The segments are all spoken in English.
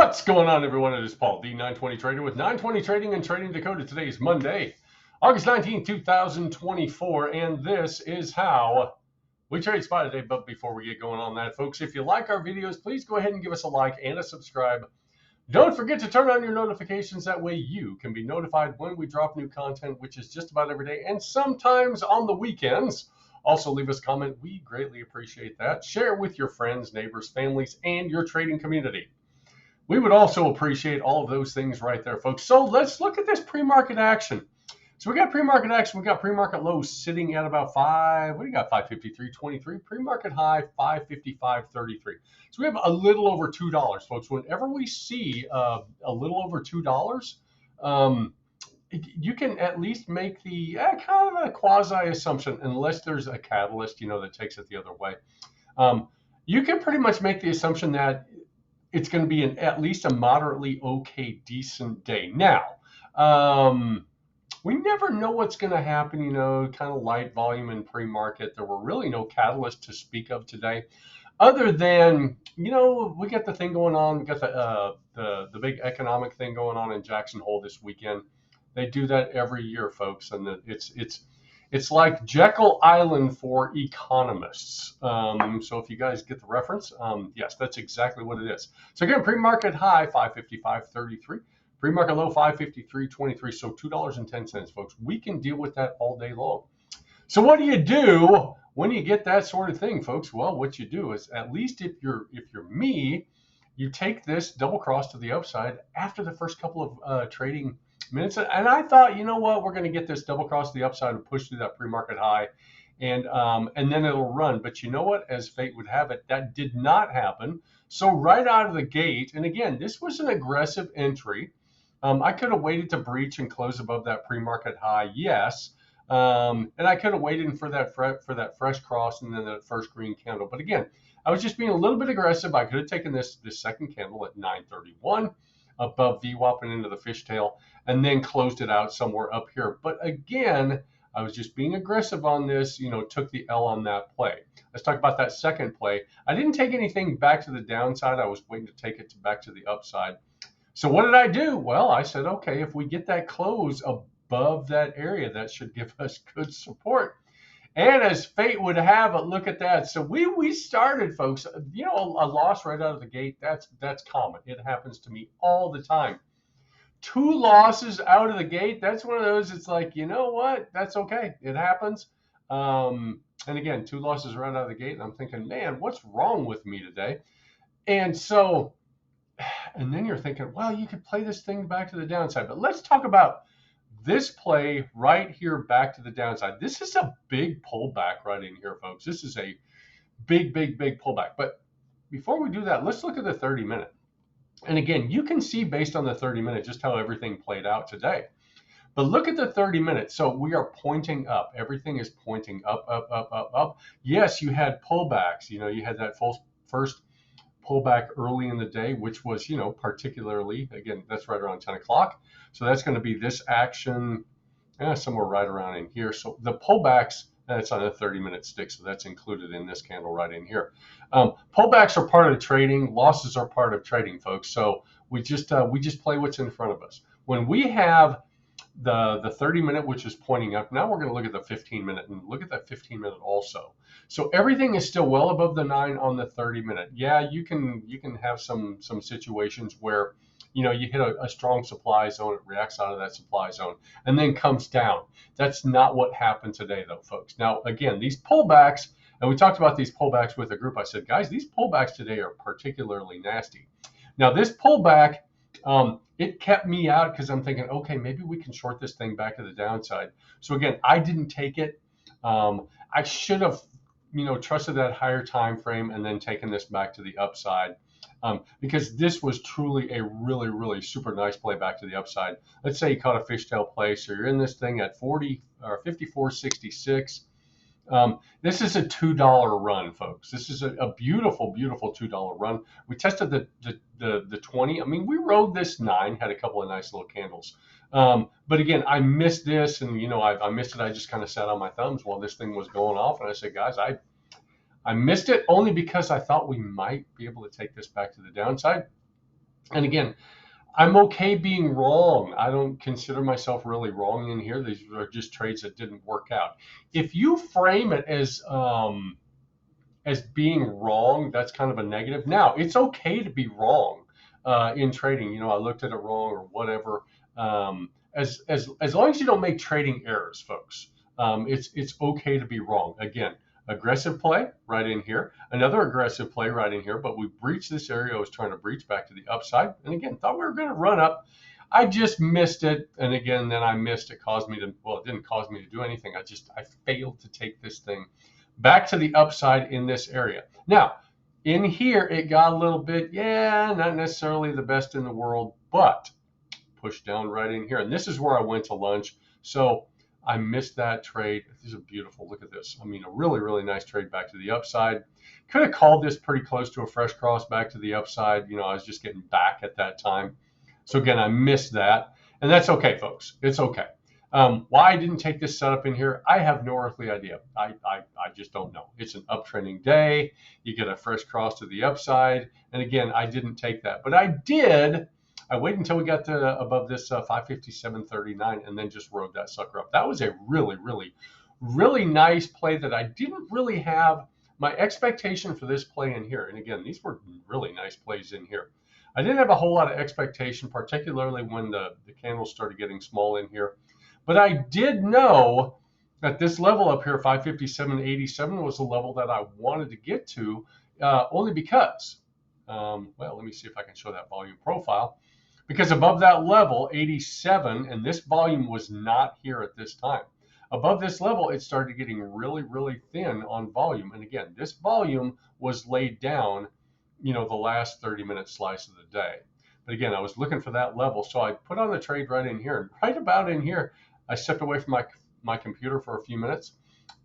What's going on, everyone? It is Paul, the 920 Trader with 920 Trading and Trading Decoded. Today is Monday, August 19th, 2024, and this is how we trade spot today. But before we get going on that, folks, if you like our videos, please go ahead and give us a like and a subscribe. Don't forget to turn on your notifications. That way you can be notified when we drop new content, which is just about every day and sometimes on the weekends. Also, leave us a comment. We greatly appreciate that. Share with your friends, neighbors, families, and your trading community. We would also appreciate all of those things right there, folks. So let's look at this pre-market action. So we got pre-market action. We got pre-market lows sitting at about 553.23. Pre-market high 555.33. So we have a little over $2, folks. Whenever we see a little over $2, you can at least make the kind of a quasi assumption, unless there's a catalyst, that takes it the other way. You can pretty much make the assumption that it's going to be at least a moderately okay, decent day. Now, we never know what's going to happen, kind of light volume in pre-market. There were really no catalysts to speak of today, other than, we got the thing going on. We got the big economic thing going on in Jackson Hole this weekend. They do that every year, folks, and it's like Jekyll Island for economists. So if you guys get the reference, yes, that's exactly what it is. So again, pre-market high 555.33, pre-market low 553.23. So $2.10, folks. We can deal with that all day long. So what do you do when you get that sort of thing, folks? Well, what you do is, at least if you're me, you take this double cross to the upside after the first couple of trading minutes. And I thought, we're going to get this double cross to the upside and push through that pre-market high, and then it'll run. But you know what? As fate would have it, that did not happen. So right out of the gate, and again, this was an aggressive entry. I could have waited to breach and close above that pre-market high, yes. And I could have waited for that fresh cross and then that first green candle. But again, I was just being a little bit aggressive. I could have taken this second candle at 931. Above VWAP and into the fishtail, and then closed it out somewhere up here. But again, I was just being aggressive on this, took the L on that play. Let's talk about that second play. I didn't take anything back to the downside. I was waiting to take it back to the upside. So what did I do? Well, I said, okay, if we get that close above that area, that should give us good support. And as fate would have it, look at that. So we started, folks, a loss right out of the gate. That's common. It happens to me all the time. 2 losses out of the gate. That's one of those. It's like, you know what? That's okay. It happens. And again, 2 losses right out of the gate. And I'm thinking, man, what's wrong with me today? And then you're thinking, well, you could play this thing back to the downside. But let's talk about this play right here back to the downside. This is a big pullback right in here, folks. This is a big pullback. But before we do that, let's look at the 30-minute. And again, you can see based on the 30-minute just how everything played out today. But look at the 30-minute. So we are pointing up. Everything is pointing up. Yes, you had pullbacks. You had that first pullback early in the day, which was, particularly, again, that's right around 10 o'clock. So that's going to be this action somewhere right around in here. So the pullbacks, that's on a 30-minute stick, so that's included in this candle right in here. Pullbacks are part of trading. Losses are part of trading, folks. So we just play what's in front of us. When we have the 30-minute, which is pointing up, now we're going to look at the 15-minute and look at that 15-minute also. So everything is still well above the 9 on the 30-minute. Yeah, you can have some situations where you hit a strong supply zone, it reacts out of that supply zone, and then comes down. That's not what happened today, though, folks. Now, again, these pullbacks, and we talked about these pullbacks with a group. I said, guys, these pullbacks today are particularly nasty. Now, this pullback, it kept me out because I'm thinking, okay, maybe we can short this thing back to the downside. So again, I didn't take it. I should have, trusted that higher time frame and then taken this back to the upside. Because this was truly a really super nice play back to the upside. Let's say you caught a fishtail play, so you're in this thing at 40 or 54.66. This is a $2 run, folks. This is a beautiful $2 run. We tested the 20. I mean, we rode this 9, had a couple of nice little candles. But again, I missed this, and I missed it. I just kind of sat on my thumbs while this thing was going off, and I said, guys, I missed it only because I thought we might be able to take this back to the downside. And again, I'm okay being wrong. I don't consider myself really wrong in here. These are just trades that didn't work out. If you frame it as being wrong, that's kind of a negative. Now, it's okay to be wrong in trading. You know, I looked at it wrong or whatever. As long as you don't make trading errors, folks, it's okay to be wrong. Again, aggressive play right in here, another aggressive play right in here, but we breached this area. I was trying to breach back to the upside, and again, thought we were going to run up. I just missed it, and again, then I missed it. Caused me to, well, it didn't cause me to do anything. I failed to take this thing back to the upside in this area. Now, in here, it got a little bit, yeah, not necessarily the best in the world, but pushed down right in here. And this is where I went to lunch. So I missed that trade. This is beautiful. Look at this. I mean, a really, really nice trade back to the upside. Could have called this pretty close to a fresh cross back to the upside. You know, I was just getting back at that time. So again, I missed that. And that's okay, folks. It's okay. Why I didn't take this setup in here, I have no earthly idea. I just don't know. It's an uptrending day. You get a fresh cross to the upside. And again, I didn't take that. But I did. I waited until we got to above this 557.39 and then just rode that sucker up. That was a really, really, really nice play that I didn't really have my expectation for this play in here. And again, these were really nice plays in here. I didn't have a whole lot of expectation, particularly when the candles started getting small in here. But I did know that this level up here, 557.87, was a level that I wanted to get to only because, well, let me see if I can show that volume profile. Because above that level, 87, and this volume was not here at this time. Above this level, it started getting really, really thin on volume. And again, this volume was laid down, you know, the last 30-minute slice of the day. But again, I was looking for that level. So I put on the trade right in here. And right about in here, I stepped away from my computer for a few minutes.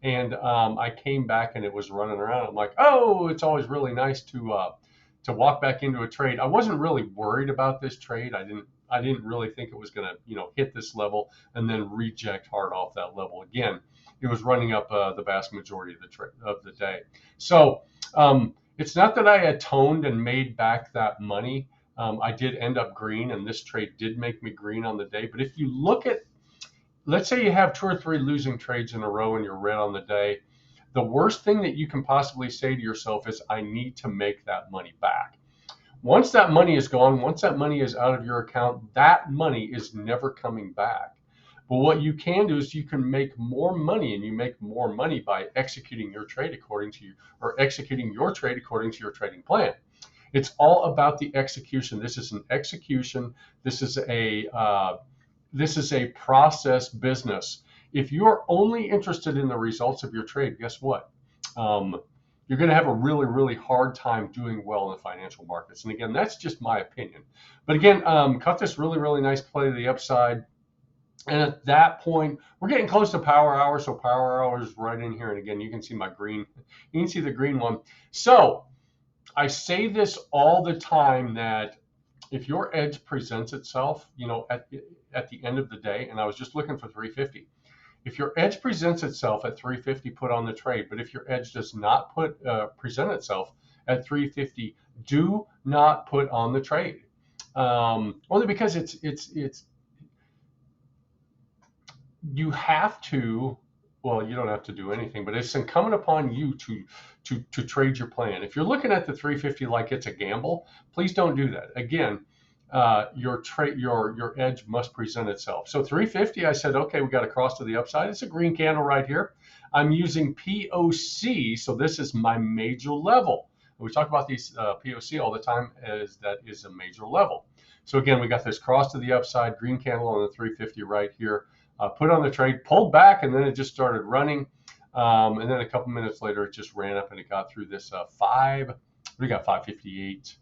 And I came back and it was running around. I'm like, oh, it's always really nice to walk back into a trade. I wasn't really worried about this trade. I didn't really think it was going to, you know, hit this level and then reject hard off that level again. It was running up the vast majority of the day. So it's not that I atoned and made back that money. I did end up green, and this trade did make me green on the day. But if you look at, let's say you have 2 or 3 losing trades in a row and you're red on the day, the worst thing that you can possibly say to yourself is, I need to make that money back. Once that money is gone, once that money is out of your account, that money is never coming back. But what you can do is you can make more money, and you make more money by executing your trade according to you, or executing your trade according to your trading plan. It's all about the execution. This is an execution. This is a process business. If you're only interested in the results of your trade, guess what? You're going to have a really, really hard time doing well in the financial markets. And again, that's just my opinion. But again, caught this really, really nice play to the upside. And at that point, we're getting close to power hour. So power hour is right in here. And again, you can see my green. You can see the green one. So I say this all the time, that if your edge presents itself, you know, at the end of the day, and I was just looking for 350. If your edge presents itself at 350, put on the trade. But if your edge does not present itself at 350, do not put on the trade. Only because it's you have to. Well, you don't have to do anything, but it's incumbent upon you to trade your plan. If you're looking at the 350 like it's a gamble, please don't do that. Again, your edge must present itself. So 350, I said, okay, we got a cross to the upside. It's a green candle right here. I'm using POC, so this is my major level. We talk about these POC all the time, as that is a major level. So again, we got this cross to the upside, green candle on the 350 right here. Put on the trade, pulled back, and then it just started running. And then a couple minutes later, it just ran up and it got through this we got 558.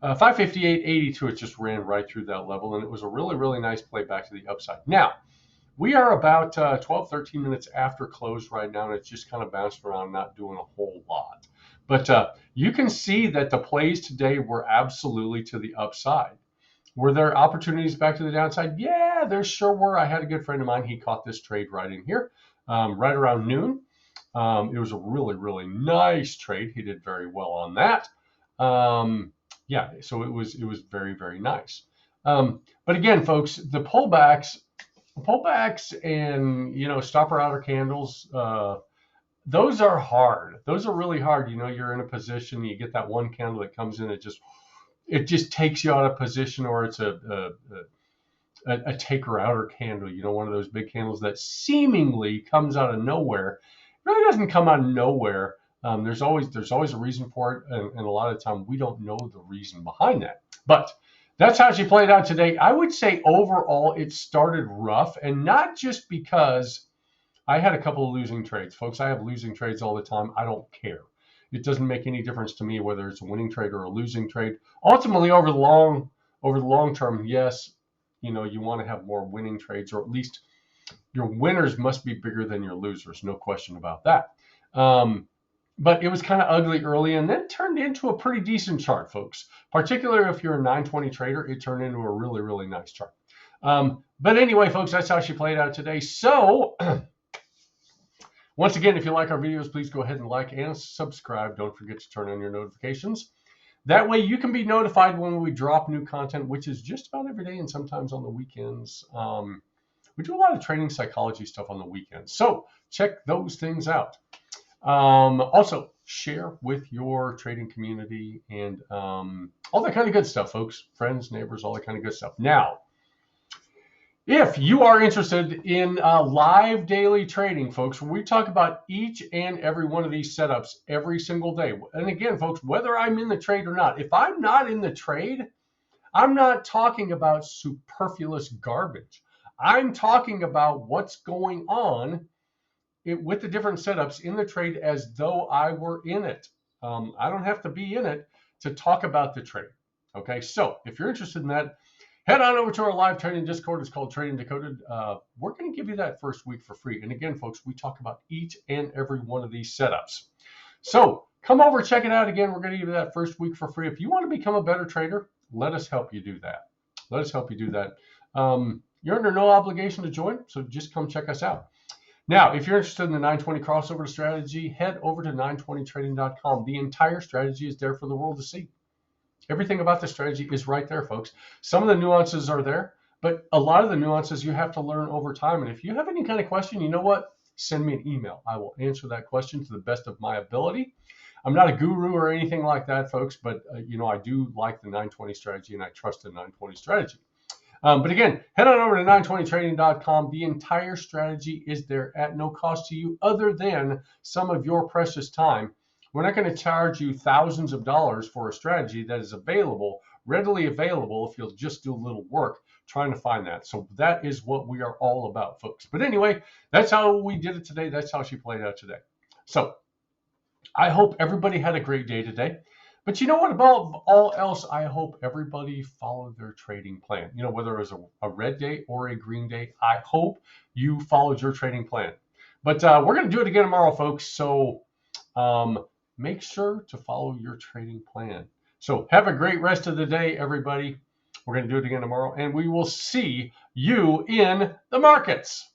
558.82, it just ran right through that level, and it was a really, really nice play back to the upside. Now, we are about 12, 13 minutes after close right now, and it's just kind of bounced around, not doing a whole lot. But you can see that the plays today were absolutely to the upside. Were there opportunities back to the downside? Yeah, there sure were. I had a good friend of mine. He caught this trade right in here, right around noon. It was a really, really nice trade. He did very well on that. yeah, so it was very, very nice. But again, folks, the pullbacks and, stopper outer candles, those are hard. Those are really hard. You're in a position, you get that one candle that comes in, it just takes you out of position, or it's a taker outer candle, one of those big candles that seemingly comes out of nowhere. It really doesn't come out of nowhere. There's always a reason for it, and a lot of the time we don't know the reason behind that. But that's how she played out today. I would say overall it started rough, and not just because I had a couple of losing trades. Folks, I have losing trades all the time. I don't care. It doesn't make any difference to me whether it's a winning trade or a losing trade. Ultimately, over the long term, yes, you want to have more winning trades, or at least your winners must be bigger than your losers. No question about that. But it was kind of ugly early, and then turned into a pretty decent chart, folks. Particularly if you're a 920 trader, it turned into a really, really nice chart. But anyway, folks, that's how she played out today. So once again, if you like our videos, please go ahead and like and subscribe. Don't forget to turn on your notifications. That way you can be notified when we drop new content, which is just about every day and sometimes on the weekends. We do a lot of trading psychology stuff on the weekends, so check those things out. Also, share with your trading community and all that kind of good stuff, folks. Friends, neighbors, all that kind of good stuff. Now, if you are interested in live daily trading, folks, we talk about each and every one of these setups every single day. And again, folks, whether I'm in the trade or not, if I'm not in the trade, I'm not talking about superfluous garbage. I'm talking about what's going on with the different setups in the trade as though I were in it. I don't have to be in it to talk about the trade. Okay, so if you're interested in that, head on over to our live trading Discord. It's called Trading Decoded. We're going to give you that first week for free. And again, folks, we talk about each and every one of these setups. So come over, check it out. Again, we're going to give you that first week for free. If you want to become a better trader, let us help you do that. Let us help you do that. You're under no obligation to join, so just come check us out. Now, if you're interested in the 920 crossover strategy, head over to 920trading.com. The entire strategy is there for the world to see. Everything about the strategy is right there, folks. Some of the nuances are there, but a lot of the nuances you have to learn over time. And if you have any kind of question, you know what? Send me an email. I will answer that question to the best of my ability. I'm not a guru or anything like that, folks, but I do like the 920 strategy, and I trust the 920 strategy. But again, head on over to 920trading.com. The entire strategy is there at no cost to you other than some of your precious time. We're not going to charge you thousands of dollars for a strategy that is readily available if you'll just do a little work trying to find that. So that is what we are all about, folks. But anyway, that's how we did it today. That's how she played out today. So I hope everybody had a great day today. But you know what, above all else, I hope everybody followed their trading plan. Whether it was a red day or a green day, I hope you followed your trading plan. But we're going to do it again tomorrow, folks. So make sure to follow your trading plan. So have a great rest of the day, everybody. We're going to do it again tomorrow, and we will see you in the markets.